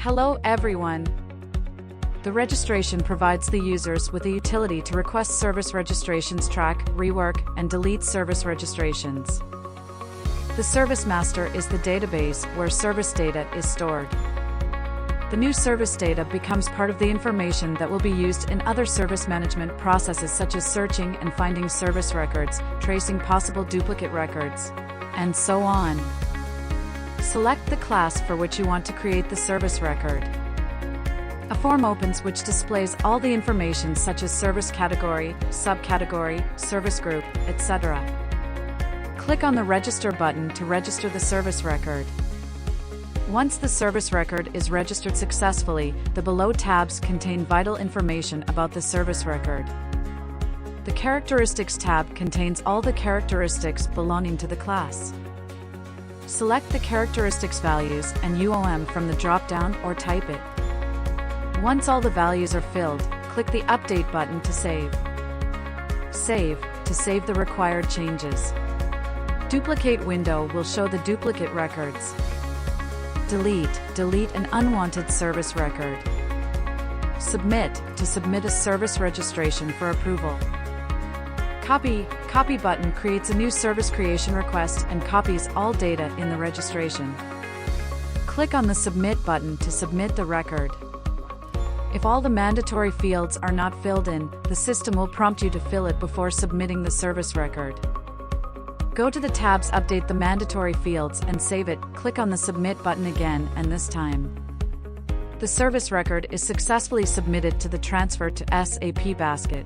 Hello everyone. The registration provides the users with a utility to request service registrations, track, rework, and delete service registrations. The service master is the database where service data is stored. The new service data becomes part of the information that will be used in other service management processes such as searching and finding service records, tracing possible duplicate records, and so on. Select the class for which you want to create the service record. A form opens which displays all the information such as service category, subcategory, service group, etc. Click on the Register button to register the service record. Once the service record is registered successfully, the below tabs contain vital information about the service record. The Characteristics tab contains all the characteristics belonging to the class. Select the characteristics values and UOM from the drop-down or type it. Once all the values are filled, click the Update button to save. Save to save the required changes. Duplicate window will show the duplicate records. Delete an unwanted service record. Submit to submit a service registration for approval. Copy button creates a new service creation request and copies all data in the registration. Click on the Submit button to submit the record. If all the mandatory fields are not filled in, the system will prompt you to fill it before submitting the service record. Go to the tabs Update the mandatory fields and save it. Click on the Submit button again, and this time the service record is successfully submitted to the Transfer to SAP basket.